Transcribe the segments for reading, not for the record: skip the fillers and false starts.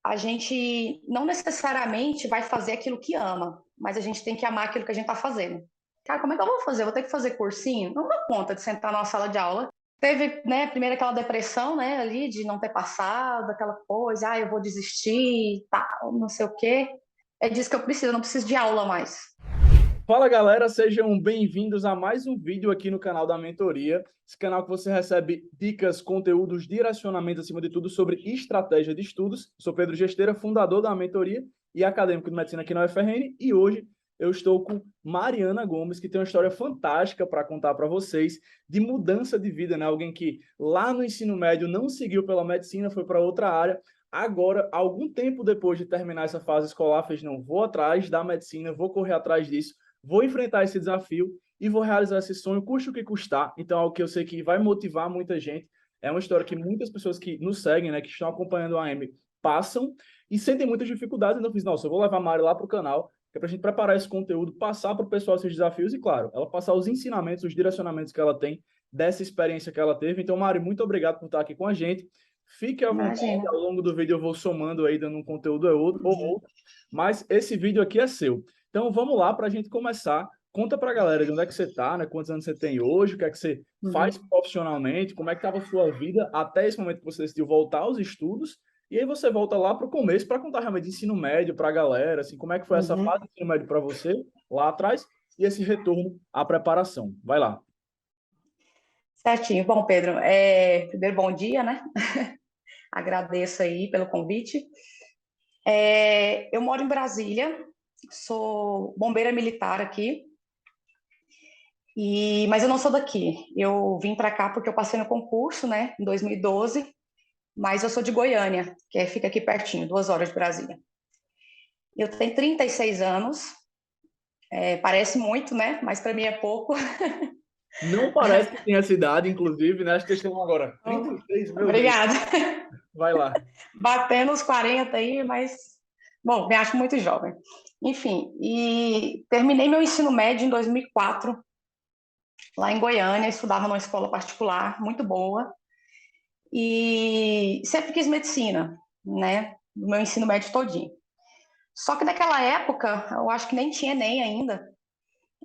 a gente não necessariamente vai fazer aquilo que ama, mas a gente tem que amar aquilo que a gente está fazendo. Cara, como é que eu vou fazer? Eu vou ter que fazer cursinho? Não dou conta de sentar numa sala de aula. Teve, né, primeiro aquela depressão, né, ali de não ter passado, aquela coisa, eu vou desistir, tal, não sei o quê. É disso que eu preciso, eu não preciso de aula mais. Fala galera, sejam bem-vindos a mais um vídeo aqui no canal da Mentoria. Esse canal que você recebe dicas, conteúdos, direcionamentos, acima de tudo, sobre estratégia de estudos. Eu sou Pedro Gesteira, fundador da Mentoria e acadêmico de medicina aqui na UFRN. E hoje eu estou com Mariana Gomes, que tem uma história fantástica para contar para vocês de mudança de vida, né? Alguém que lá no ensino médio não seguiu pela medicina, foi para outra área. Agora, algum tempo depois de terminar essa fase escolar, fez, não, vou atrás da medicina, vou correr atrás disso, vou enfrentar esse desafio e vou realizar esse sonho, custe o que custar. Então, é algo que eu sei que vai motivar muita gente. É uma história que muitas pessoas que nos seguem, né, que estão acompanhando a AME, passam e sentem muitas dificuldades. Então, eu fiz, nossa, eu vou levar a Mari lá para o canal, que é para a gente preparar esse conteúdo, passar para o pessoal esses desafios e, claro, ela passar os ensinamentos, os direcionamentos que ela tem dessa experiência que ela teve. Então, Mari, muito obrigado por estar aqui com a gente. Fique à vontade, Imagina. ao longo do vídeo eu vou somando aí, dando um conteúdo ou outro, mas esse vídeo aqui é seu. Então, vamos lá para a gente começar. Conta para a galera de onde é que você está, né? Quantos anos você tem hoje, o que é que você faz profissionalmente, como é que estava a sua vida até esse momento que você decidiu voltar aos estudos, e aí você volta lá para o começo para contar realmente de ensino médio para a galera, assim, como é que foi essa fase de ensino médio para você lá atrás e esse retorno à preparação. Vai lá. Certinho. Bom, Pedro, primeiro bom dia, né? Agradeço aí pelo convite. Eu moro em Brasília, sou bombeira militar aqui, mas eu não sou daqui. Eu vim para cá porque eu passei no concurso, né, em 2012, mas eu sou de Goiânia, fica aqui pertinho, 2 horas de Brasília. Eu tenho 36 anos, parece muito, né, mas para mim é pouco. Não parece que tem essa idade, inclusive, né? Acho que estão agora 36, meu Deus. Obrigada. Vai lá. Batendo os 40 aí, mas, bom, me acho muito jovem. Enfim, e terminei meu ensino médio em 2004, lá em Goiânia, estudava numa escola particular muito boa, e sempre quis medicina, né, no meu ensino médio todinho. Só que naquela época, eu acho que nem tinha Enem ainda,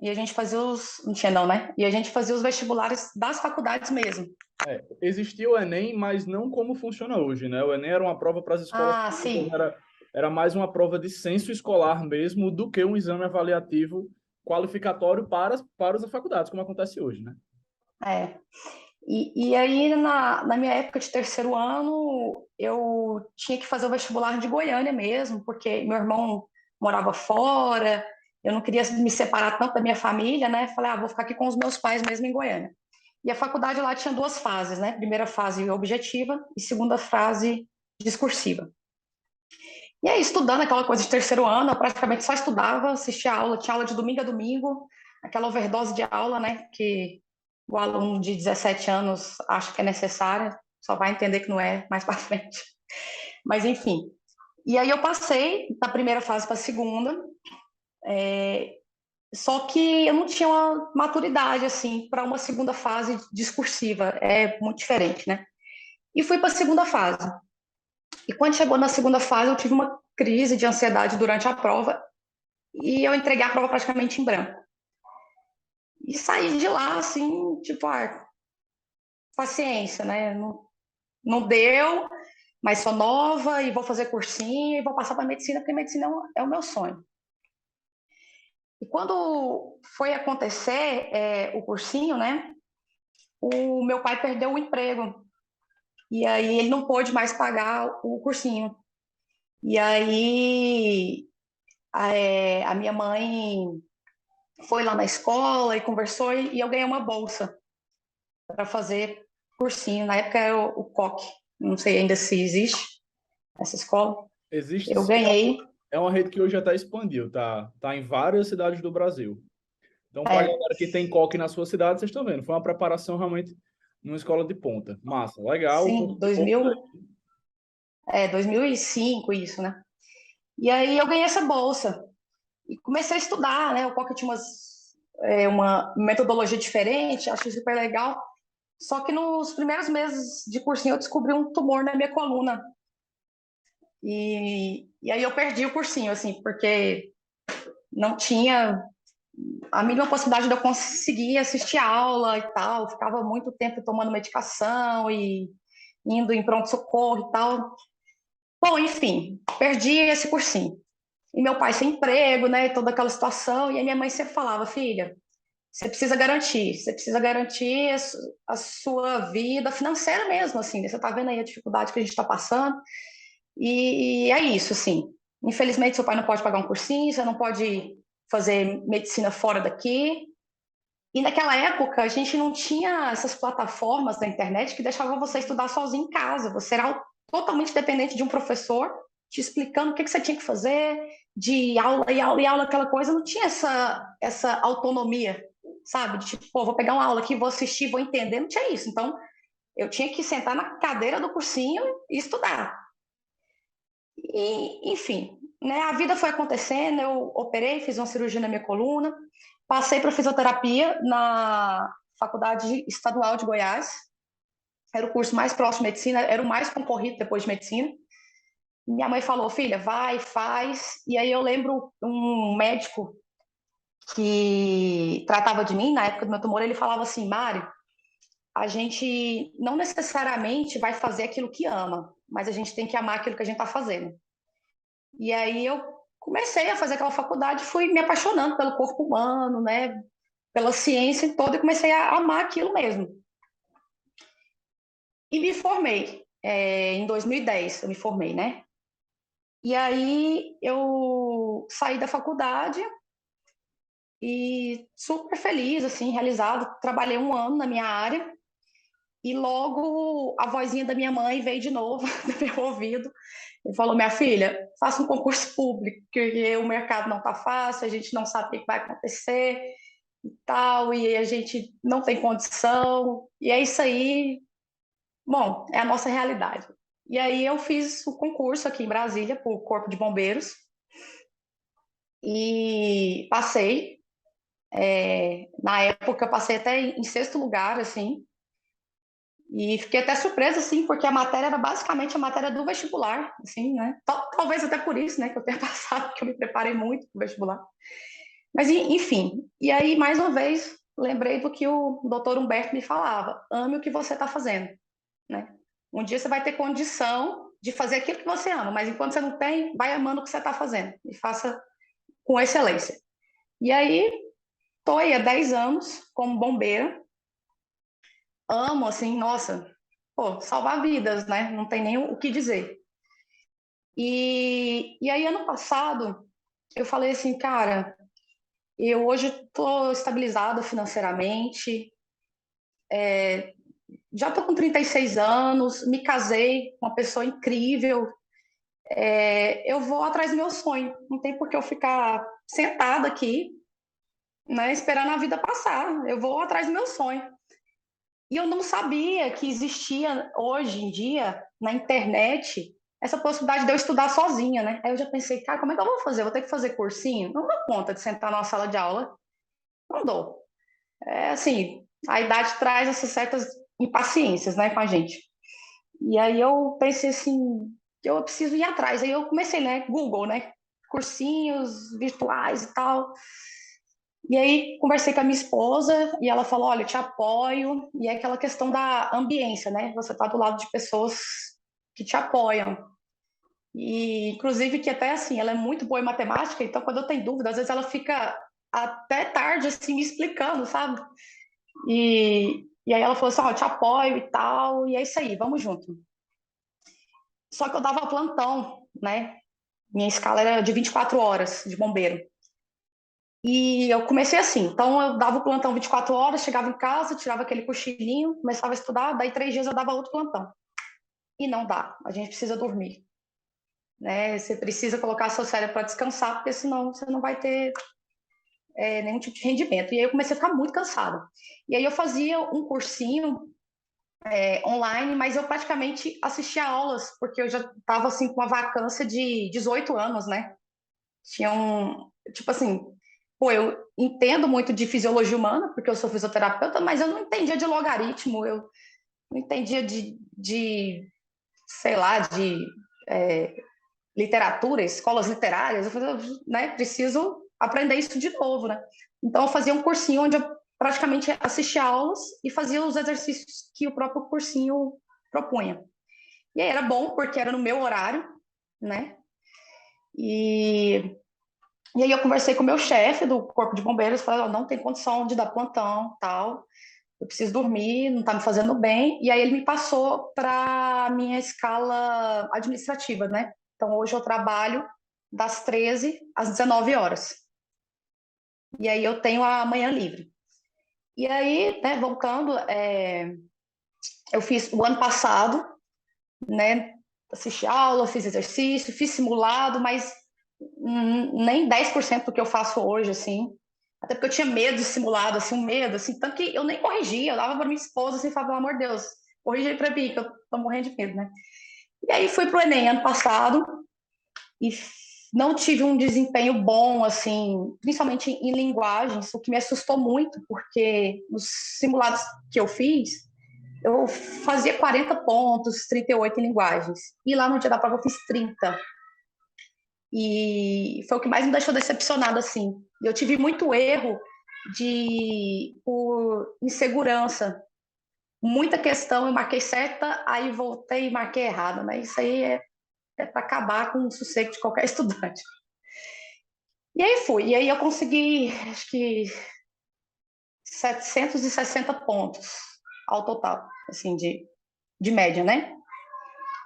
e a gente fazia não tinha não, né? E a gente fazia os vestibulares das faculdades mesmo. Existia o Enem, mas não como funciona hoje, né? O Enem era uma prova para as escolas Ah, públicas, sim. era mais uma prova de censo escolar mesmo do que um exame avaliativo qualificatório para as faculdades, como acontece hoje, né? É. E aí, na minha época de terceiro ano, eu tinha que fazer o vestibular de Goiânia mesmo, porque meu irmão morava fora, eu não queria me separar tanto da minha família, né? Falei, vou ficar aqui com os meus pais mesmo em Goiânia. E a faculdade lá tinha 2 fases, né? Primeira fase objetiva e segunda fase discursiva. E aí, estudando aquela coisa de terceiro ano, eu praticamente só estudava, assistia aula, tinha aula de domingo a domingo, aquela overdose de aula, né? Que o aluno de 17 anos acha que é necessária, só vai entender que não é mais para frente. Mas, enfim. E aí eu passei da primeira fase para a segunda, só que eu não tinha uma maturidade, assim, para uma segunda fase discursiva. É muito diferente, né? E fui para a segunda fase. E quando chegou na segunda fase, eu tive uma crise de ansiedade durante a prova e eu entreguei a prova praticamente em branco. E saí de lá, assim, tipo, paciência, né? Não, não deu, mas sou nova e vou fazer cursinho e vou passar para medicina, porque medicina é o meu sonho. E quando foi acontecer o cursinho, né? O meu pai perdeu o emprego. E aí ele não pôde mais pagar o cursinho. E aí a minha mãe foi lá na escola e conversou e eu ganhei uma bolsa para fazer cursinho. Na época era o COC, não sei ainda se existe essa escola. Existe Eu sim, ganhei. é uma rede que hoje até expandiu, tá em várias cidades do Brasil. Então, para a É, galera que tem coque na sua cidade, vocês estão vendo, foi uma preparação realmente numa escola de ponta. Massa, legal. sim, 2005 isso, né? E aí eu ganhei essa bolsa e comecei a estudar, né? O COC tinha uma metodologia diferente, achei super legal. Só que nos primeiros meses de cursinho eu descobri um tumor na minha coluna. E aí eu perdi o cursinho, assim, porque não tinha a mínima possibilidade de eu conseguir assistir aula e tal. Eu ficava muito tempo tomando medicação e indo em pronto-socorro e tal. Bom, enfim, perdi esse cursinho. E meu pai sem emprego, né? Toda aquela situação. E a minha mãe sempre falava, filha, você precisa garantir a sua vida financeira mesmo, assim. Né? Você tá vendo aí a dificuldade que a gente está passando. E é isso, assim. Infelizmente, seu pai não pode pagar um cursinho, você não pode fazer medicina fora daqui. E naquela época, a gente não tinha essas plataformas da internet que deixavam você estudar sozinho em casa. Você era totalmente dependente de um professor te explicando o que você tinha que fazer, de aula e aula e aula, aquela coisa. Não tinha essa autonomia, sabe? De tipo, pô, vou pegar uma aula aqui, vou assistir, vou entender. Não tinha isso. Então, eu tinha que sentar na cadeira do cursinho e estudar. E, enfim, né, a vida foi acontecendo, eu operei, fiz uma cirurgia na minha coluna, passei para fisioterapia na Faculdade Estadual de Goiás, era o curso mais próximo de medicina, era o mais concorrido depois de medicina. Minha mãe falou, filha, vai, faz. E aí eu lembro um médico que tratava de mim, na época do meu tumor, ele falava assim, Mário, a gente não necessariamente vai fazer aquilo que ama, mas a gente tem que amar aquilo que a gente está fazendo. E aí eu comecei a fazer aquela faculdade, fui me apaixonando pelo corpo humano, né, pela ciência toda, e comecei a amar aquilo mesmo. E me formei, em 2010, eu me formei, né? E aí eu saí da faculdade e super feliz, assim, realizado. Trabalhei um ano na minha área e logo a vozinha da minha mãe veio de novo no meu ouvido e falou: minha filha, faça um concurso público, porque o mercado não está fácil, a gente não sabe o que vai acontecer e tal, e a gente não tem condição. E é isso aí, bom, é a nossa realidade. E aí eu fiz o concurso aqui em Brasília para o Corpo de Bombeiros e passei. Na época eu passei até em sexto lugar, assim, e fiquei até surpresa, assim, porque a matéria era basicamente a matéria do vestibular, assim, né? Talvez até por isso, né, que eu tenha passado, porque eu me preparei muito para o vestibular. Mas, enfim, e aí, mais uma vez, lembrei do que o doutor Humberto me falava: ame o que você está fazendo, né? Um dia você vai ter condição de fazer aquilo que você ama, mas enquanto você não tem, vai amando o que você está fazendo e faça com excelência. E aí, estou aí há 10 anos como bombeira, amo, assim, nossa, pô, salvar vidas, né? Não tem nem o que dizer. E aí, ano passado, eu falei assim, cara, eu hoje estou estabilizada financeiramente, já estou com 36 anos, me casei com uma pessoa incrível, eu vou atrás do meu sonho. Não tem por que eu ficar sentada aqui, né, esperando a vida passar. Eu vou atrás do meu sonho. E eu não sabia que existia hoje em dia na internet essa possibilidade de eu estudar sozinha, né? Aí eu já pensei, cara, como é que eu vou fazer? Eu vou ter que fazer cursinho? Não dou conta de sentar numa sala de aula. Não dou. É assim, a idade traz essas certas impaciências, né, com a gente. E aí eu pensei assim, eu preciso ir atrás. Aí eu comecei, né, Google, né, cursinhos virtuais e tal. E aí conversei com a minha esposa e ela falou, olha, eu te apoio. E é aquela questão da ambiência, né? Você tá do lado de pessoas que te apoiam. E inclusive que até assim, ela é muito boa em matemática, então quando eu tenho dúvida, às vezes ela fica até tarde assim me explicando, sabe? E aí ela falou assim, ó, eu te apoio e tal, e é isso aí, vamos junto. Só que eu dava plantão, né? Minha escala era de 24 horas de bombeiro. E eu comecei assim, então eu dava o plantão 24 horas, chegava em casa, tirava aquele cochilinho, começava a estudar, daí 3 dias eu dava outro plantão. E não dá, a gente precisa dormir, né? Você precisa colocar seu cérebro para descansar, porque senão você não vai ter nenhum tipo de rendimento. E aí eu comecei a ficar muito cansada. E aí eu fazia um cursinho online, mas eu praticamente assistia aulas, porque eu já estava assim com uma vacância de 18 anos, né? Tinha tipo assim, pô, eu entendo muito de fisiologia humana, porque eu sou fisioterapeuta, mas eu não entendia de logaritmo, eu não entendia de sei lá, de literatura, escolas literárias, eu falei, né, preciso aprender isso de novo, né? Então, eu fazia um cursinho onde eu praticamente assistia aulas e fazia os exercícios que o próprio cursinho propunha. E aí era bom, porque era no meu horário, né? E aí eu conversei com o meu chefe do Corpo de Bombeiros, falei, oh, não tem condição de dar plantão, tal, eu preciso dormir, não está me fazendo bem. E aí ele me passou para a minha escala administrativa, né? Então hoje eu trabalho das 13 às 19 horas. E aí eu tenho a manhã livre. E aí, né, voltando, eu fiz o ano passado, né, assisti aula, fiz exercício, fiz simulado, mas nem 10% do que eu faço hoje, assim. Até porque eu tinha medo de simulado, assim, um medo, assim, tanto que eu nem corrigia, eu dava para minha esposa, assim, falava, pelo amor de Deus, corrige aí para mim, que eu tô morrendo de medo, né? E aí fui pro Enem ano passado e não tive um desempenho bom, assim, principalmente em linguagens, o que me assustou muito, porque nos simulados que eu fiz, eu fazia 40 pontos, 38 em linguagens. E lá no dia da prova eu fiz 30. E foi o que mais me deixou decepcionada, assim. Eu tive muito erro por insegurança. Muita questão, eu marquei certa, aí voltei e marquei errada. Mas isso aí é para acabar com o sossego de qualquer estudante. E aí fui. E aí eu consegui, acho que 760 pontos ao total, assim, de média, né?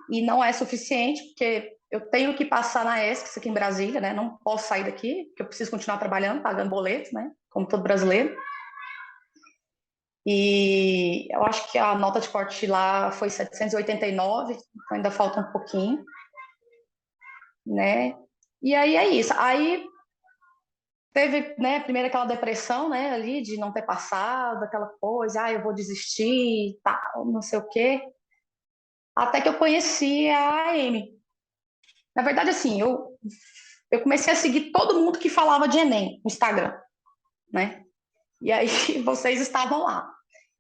E não é suficiente, porque eu tenho que passar na ESC aqui em Brasília, né? Não posso sair daqui, porque eu preciso continuar trabalhando, pagando boleto, né? Como todo brasileiro. E eu acho que a nota de corte lá foi 789, então ainda falta um pouquinho, né? E aí é isso. Aí teve, né, primeiro aquela depressão, né, ali de não ter passado, aquela coisa, eu vou desistir, tal, não sei o quê. Até que eu conheci a Amy. Na verdade, assim, eu comecei a seguir todo mundo que falava de Enem no Instagram, né? E aí vocês estavam lá.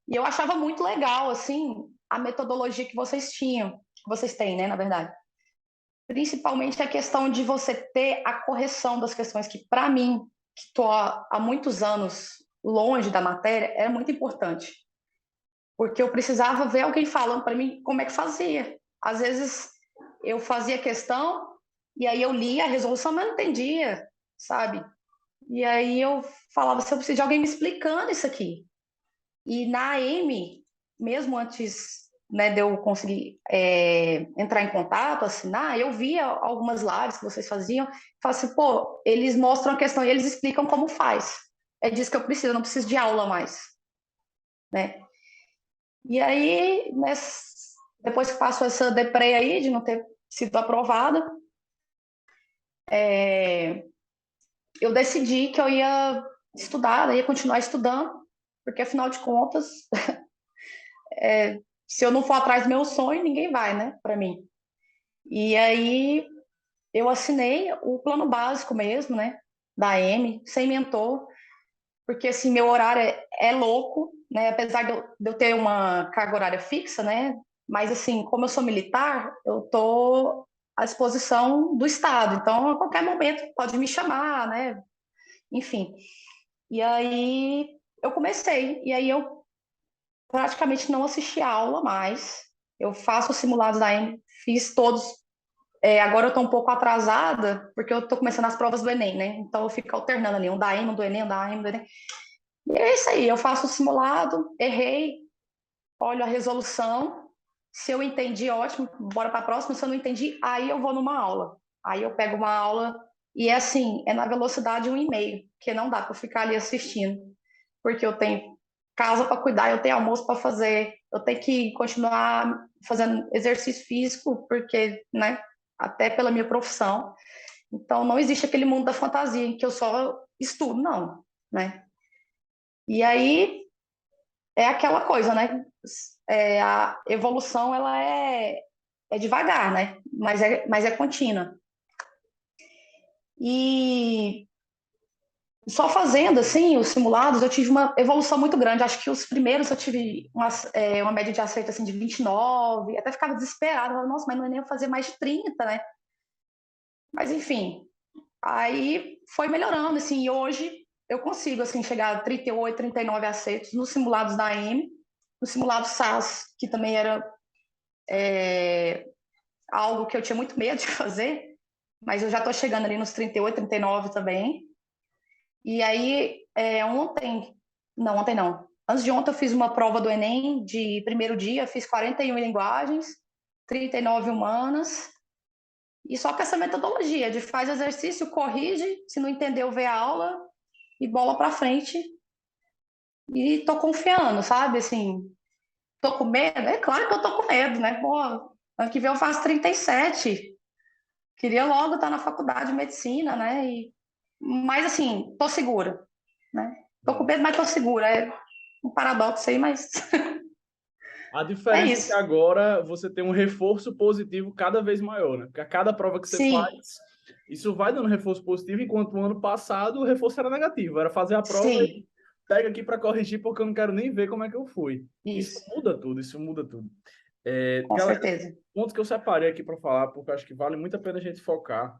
E eu achava muito legal, assim, a metodologia que vocês tinham, que vocês têm, né, na verdade. Principalmente a questão de você ter a correção das questões que, para mim, que estou há muitos anos longe da matéria, é muito importante. Porque eu precisava ver alguém falando para mim como é que fazia. Às vezes eu fazia questão e aí eu lia a resolução, mas não entendia, sabe? E aí eu falava, se eu preciso de alguém me explicando isso aqui. E na AM, mesmo antes, né, de eu conseguir entrar em contato, assinar, eu via algumas lives que vocês faziam, e falava assim, pô, eles mostram a questão e eles explicam como faz. É disso que eu preciso, eu não preciso de aula mais, né? E aí, depois que passou essa deprê aí, de não ter sido aprovada, eu decidi que eu ia estudar, ia continuar estudando, porque afinal de contas, se eu não for atrás do meu sonho, ninguém vai, né, para mim. E aí eu assinei o plano básico mesmo, né, da M, sem mentor, porque assim, meu horário é louco, né, apesar de eu ter uma carga horária fixa, né, mas assim, como eu sou militar, eu tô à disposição do Estado, então a qualquer momento pode me chamar, né, enfim. E aí eu comecei, e aí eu praticamente não assisti a aula mais, eu faço os simulados da EM, fiz todos. Agora eu estou um pouco atrasada, porque eu estou começando as provas do Enem, né? Então eu fico alternando ali, um da EM, um do Enem, um da EM, um do Enem. E é isso aí, eu faço o simulado, errei, olho a resolução. Se eu entendi, ótimo, bora para a próxima. Se eu não entendi, aí eu vou numa aula. Aí eu pego uma aula e é assim, é na velocidade 1,5, porque não dá para ficar ali assistindo, porque eu tenho casa para cuidar, eu tenho almoço para fazer, eu tenho que continuar fazendo exercício físico, porque, né, até pela minha profissão. Então não existe aquele mundo da fantasia em que eu só estudo, não, né? E aí é aquela coisa, né? A evolução ela é devagar, né? Mas é contínua. E só fazendo assim os simulados, eu tive uma evolução muito grande. Acho que os primeiros eu tive uma média de acerto assim de 29, até ficava desesperada, falava, nossa, mas não é nem eu fazer mais de 30, né? Mas, enfim, aí foi melhorando, assim, e hoje eu consigo, assim, chegar a 38, 39 acertos nos simulados da AM, no simulado SAS, que também era algo que eu tinha muito medo de fazer, mas eu já estou chegando ali nos 38, 39 também. E aí, ontem não, antes de ontem eu fiz uma prova do Enem de primeiro dia, fiz 41 linguagens, 39 humanas, e só com essa metodologia de faz exercício, corrige, se não entendeu, vê a aula e bola para frente. E tô confiando, sabe? Assim, tô com medo? É claro que eu tô com medo, né? Pô, ano que vem eu faço 37. Queria logo estar na faculdade de medicina, né? Mas, assim, tô segura, né? Tô com medo, mas tô segura. É um paradoxo aí, mas A é diferença é que isso. agora você tem um reforço positivo cada vez maior, né? Porque a cada prova que você Sim, faz, isso vai dando reforço positivo, enquanto o ano passado o reforço era negativo. Era fazer a prova e sim, pega aqui para corrigir, porque eu não quero nem ver como é que eu fui. Isso isso, muda tudo, isso muda tudo. com Galera, certeza. pontos que eu separei aqui para falar, porque eu acho que vale muito a pena a gente focar.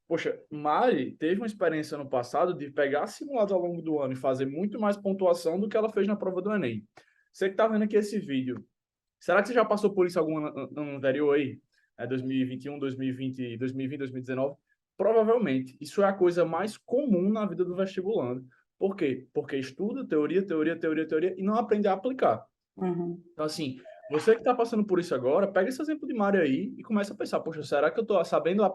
Poxa, Mari teve uma experiência no passado de pegar simulados ao longo do ano e fazer muito mais pontuação do que ela fez na prova do Enem. Você que está vendo aqui esse vídeo, será que você já passou por isso algum ano anterior aí? 2021, 2020, 2020, 2019? Provavelmente. Isso é a coisa mais comum na vida do vestibulando. Por quê? Porque estuda teoria, teoria, teoria, teoria e não aprende a aplicar. Uhum, Então, assim, você que está passando por isso agora, pega esse exemplo de Mário aí e começa a pensar, poxa, será que eu estou sabendo a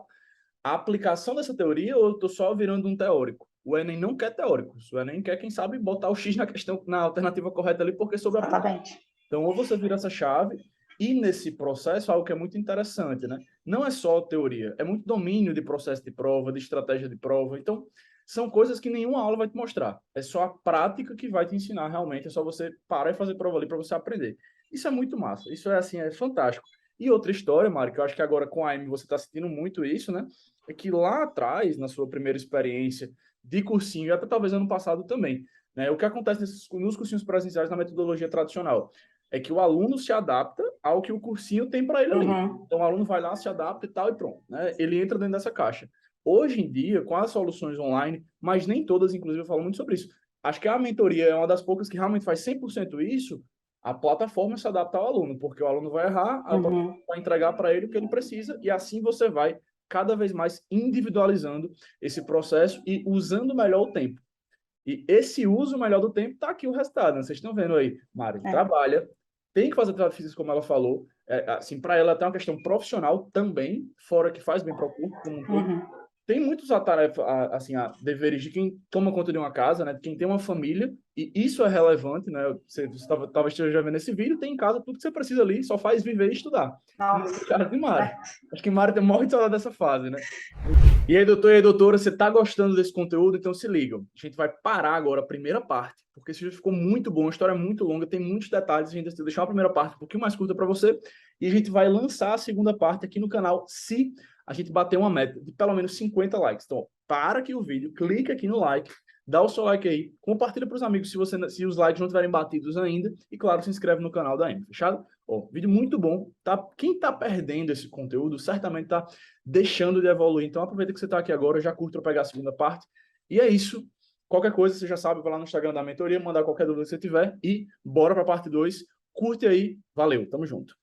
aplicação dessa teoria ou eu estou só virando um teórico? O Enem não quer teóricos. O Enem quer, quem sabe, botar o X na questão, na alternativa correta ali, porque é sobre aplicar. exatamente. Então, ou você vira essa chave, e nesse processo, algo que é muito interessante, né? Não é só teoria, é muito domínio de processo de prova, de estratégia de prova. Então, são coisas que nenhuma aula vai te mostrar. É só a prática que vai te ensinar realmente, é só você parar e fazer prova ali para você aprender. Isso é muito massa, isso é assim, é fantástico. E outra história, Mário, que eu acho que agora com a Amy você está sentindo muito isso, né? É que lá atrás, na sua primeira experiência de cursinho, e até talvez ano passado também, né? O que acontece nos cursinhos presenciais na metodologia tradicional? É que o aluno se adapta ao que o cursinho tem para ele ali. Uhum, Então, o aluno vai lá, se adapta e tal, e pronto. Né? Ele entra dentro dessa caixa. Hoje em dia, com as soluções online, mas nem todas, inclusive, eu falo muito sobre isso. Acho que a mentoria é uma das poucas que realmente faz 100% isso. A plataforma se adapta ao aluno, porque o aluno vai errar, a plataforma uhum, vai entregar para ele o que ele precisa, e assim você vai cada vez mais individualizando esse processo e usando melhor o tempo. E esse uso melhor do tempo está aqui o resultado, né? Vocês estão vendo aí, Mari é, trabalha, tem que fazer atividade física como ela falou, assim, para ela tem uma questão profissional também, fora que faz bem para o corpo como um todo. uhum, Tem muitos assim, deveres de quem toma conta de uma casa, né? De quem tem uma família, e isso é relevante, né? Você talvez esteja vendo esse vídeo, tem em casa tudo que você precisa ali, só faz viver e estudar. No nossa, caso de Mari. é, Acho que Mari morre de saudade dessa fase, né? E aí, doutor e aí, doutora, você está gostando desse conteúdo? Então se liga. A gente vai parar agora a primeira parte, porque esse vídeo ficou muito bom, a história é muito longa, tem muitos detalhes, a gente decidiu deixar a primeira parte um pouquinho mais curta para você, e a gente vai lançar a segunda parte aqui no canal, se a gente bater uma meta de pelo menos 50 likes. Então, para aqui o vídeo, clica aqui no like, dá o seu like aí, compartilha para os amigos se os likes não tiverem batidos ainda, e claro, se inscreve no canal da Amy, fechado? Ó, vídeo muito bom, tá? Quem tá perdendo esse conteúdo certamente tá deixando de evoluir. Então aproveita que você está aqui agora, já curta para pegar a segunda parte. E é isso. Qualquer coisa, você já sabe, vai lá no Instagram da mentoria, mandar qualquer dúvida que você tiver e bora para a parte 2. Curte aí. Valeu, tamo junto.